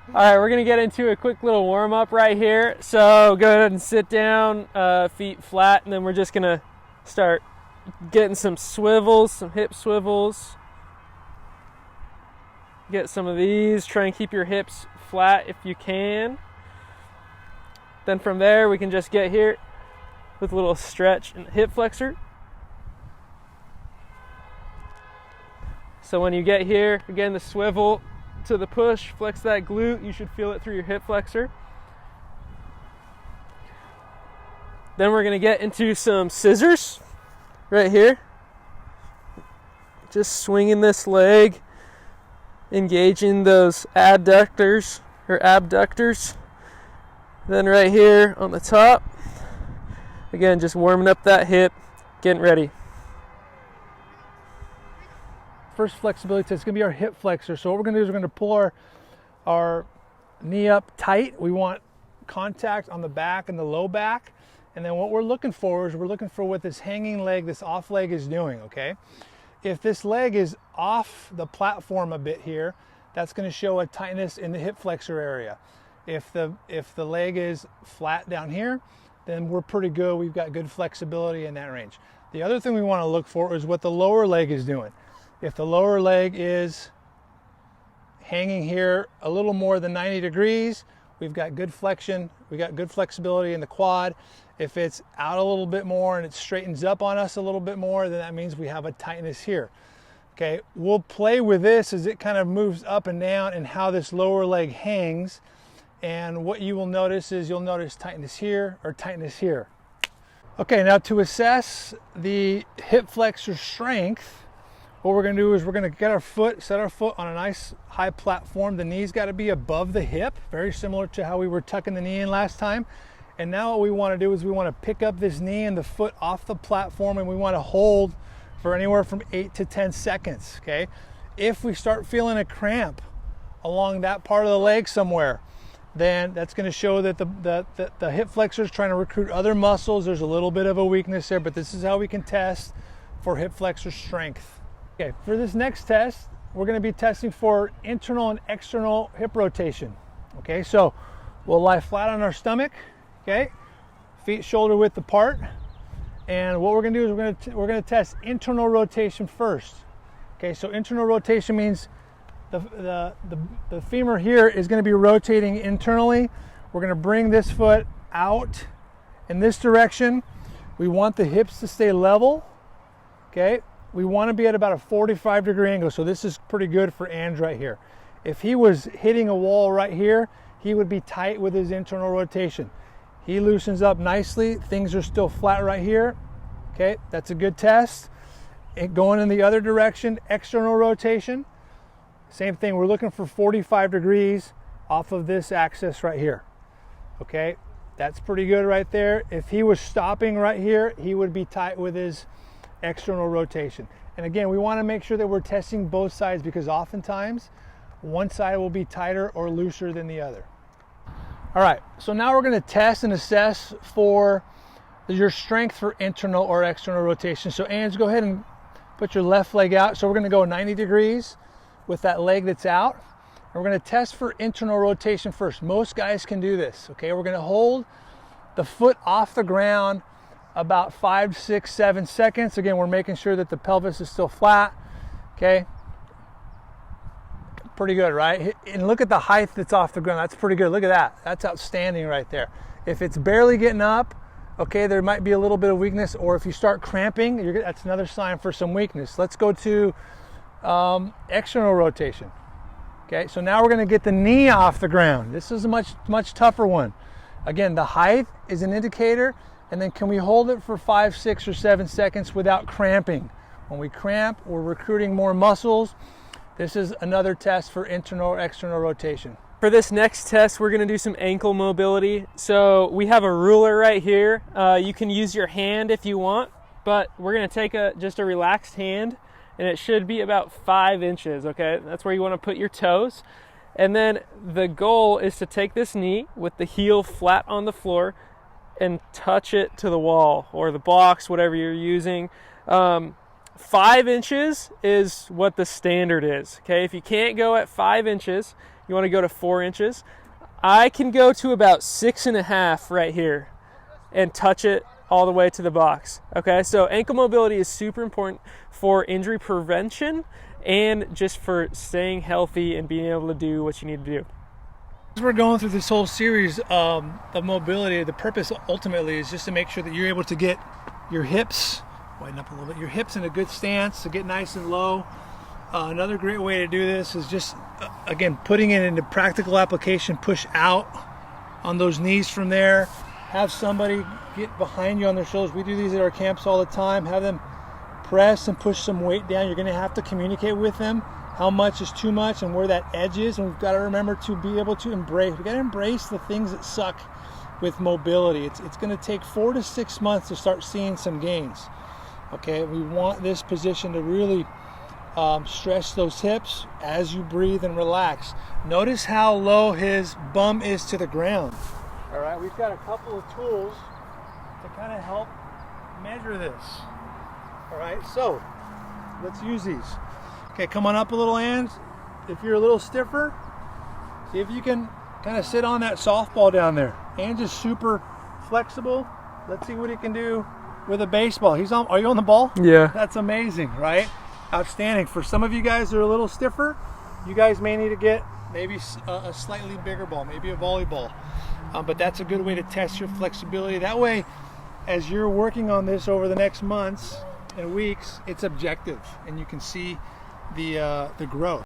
All right, we're gonna get into a quick little warm up right here. So go ahead and sit down, feet flat, and then we're just gonna start getting some swivels, some hip swivels. Get some of these. Try and keep your hips flat if you can. Then from there, we can just get here with a little stretch and hip flexor. So when you get here, again, the swivel to the push, flex that glute. You should feel it through your hip flexor. Then we're gonna get into some scissors right here. Just swinging this leg, engaging those adductors or abductors. Then right here on the top, again, just warming up that hip, getting ready. First flexibility test is going to be our hip flexor. So what we're going to do is we're going to pull our knee up tight. We want contact on the back and the low back. And then what we're looking for is we're looking for what this hanging leg, this off leg is doing, okay? If this leg is off the platform a bit here, that's going to show a tightness in the hip flexor area. If the leg is flat down here, then we're pretty good. We've got good flexibility in that range. The other thing we want to look for is what the lower leg is doing. If the lower leg is hanging here a little more than 90 degrees, we've got good flexion, we got good flexibility in the quad. If it's out a little bit more and it straightens up on us a little bit more, then that means we have a tightness here. Okay, we'll play with this as it kind of moves up and down and how this lower leg hangs. And what you will notice is you'll notice tightness here or tightness here. Okay, now to assess the hip flexor strength, what we're going to do is we're going to get our foot, set our foot on a nice high platform. The knee's got to be above the hip, very similar to how we were tucking the knee in last time. And now what we want to do is we want to pick up this knee and the foot off the platform, and we want to hold for anywhere from 8 to 10 seconds, okay? If we start feeling a cramp along that part of the leg somewhere, then that's going to show that the hip flexor is trying to recruit other muscles. There's a little bit of a weakness there, but this is how we can test for hip flexor strength. Okay, for this next test, we're going to be testing for internal and external hip rotation. Okay, so we'll lie flat on our stomach, okay, feet shoulder width apart, and what we're going to do is we're going to test internal rotation first. Okay, so internal rotation means the femur here is going to be rotating internally. We're going to bring this foot out in this direction. We want the hips to stay level, okay. We want to be at about a 45-degree angle, so this is pretty good for Ange right here. If he was hitting a wall right here, he would be tight with his internal rotation. He loosens up nicely. Things are still flat right here. Okay, that's a good test. Going in the other direction, external rotation. Same thing, we're looking for 45 degrees off of this axis right here. Okay, that's pretty good right there. If he was stopping right here, he would be tight with his external rotation. And again, we want to make sure that we're testing both sides, because oftentimes one side will be tighter or looser than the other. All right, so now we're going to test and assess for your strength for internal or external rotation. So Ange, go ahead and put your left leg out. So we're going to go 90 degrees with that leg that's out. And we're going to test for internal rotation first. Most guys can do this. Okay, we're going to hold the foot off the ground about 5, 6, 7 seconds. Again, we're making sure that the pelvis is still flat. Okay, pretty good, right? And look at the height that's off the ground. That's pretty good. Look at that. That's outstanding right there. If it's barely getting up, okay, there might be a little bit of weakness, or if you start cramping, that's another sign for some weakness. Let's go to external rotation. Okay, so now we're going to get the knee off the ground. This is a much tougher one. Again, the height is an indicator. And then can we hold it for 5, 6, or 7 seconds without cramping? When we cramp, we're recruiting more muscles. This is another test for internal or external rotation. For this next test, we're going to do some ankle mobility. So we have a ruler right here. You can use your hand if you want, but we're going to take just a relaxed hand, and it should be about 5 inches, okay? That's where you want to put your toes. And then the goal is to take this knee with the heel flat on the floor and touch it to the wall or the box, whatever you're using. 5 inches is what the standard is, okay? If you can't go at 5 inches, You want to go to 4 inches. I can go to about 6.5 right here and touch it all the way to the box. Okay, so ankle mobility is super important for injury prevention and just for staying healthy and being able to do what you need to do. As we're going through this whole series of mobility, the purpose ultimately is just to make sure that you're able to get your hips, widen up a little bit, your hips in a good stance to get nice and low. Another great way to do this is just, again, putting it into practical application, push out on those knees from there. Have somebody get behind you on their shoulders. We do these at our camps all the time. Have them press and push some weight down. You're going to have to communicate with them how much is too much and where that edge is. And we've got to remember to be able to embrace. We've got to embrace the things that suck with mobility. It's going to take 4 to 6 months to start seeing some gains. Okay, we want this position to really stretch those hips as you breathe and relax. Notice how low his bum is to the ground. All right, we've got a couple of tools to kind of help measure this. All right, so let's use these. Okay, come on up a little, Ange. If you're a little stiffer, see if you can kind of sit on that softball down there. Ange is super flexible. Let's see what he can do with a baseball. Are you on the ball? Yeah. That's amazing, right? Outstanding. For some of you guys that are a little stiffer, you guys may need to get maybe a slightly bigger ball, maybe a volleyball. But that's a good way to test your flexibility. That way, as you're working on this over the next months and weeks, it's objective and you can see the growth.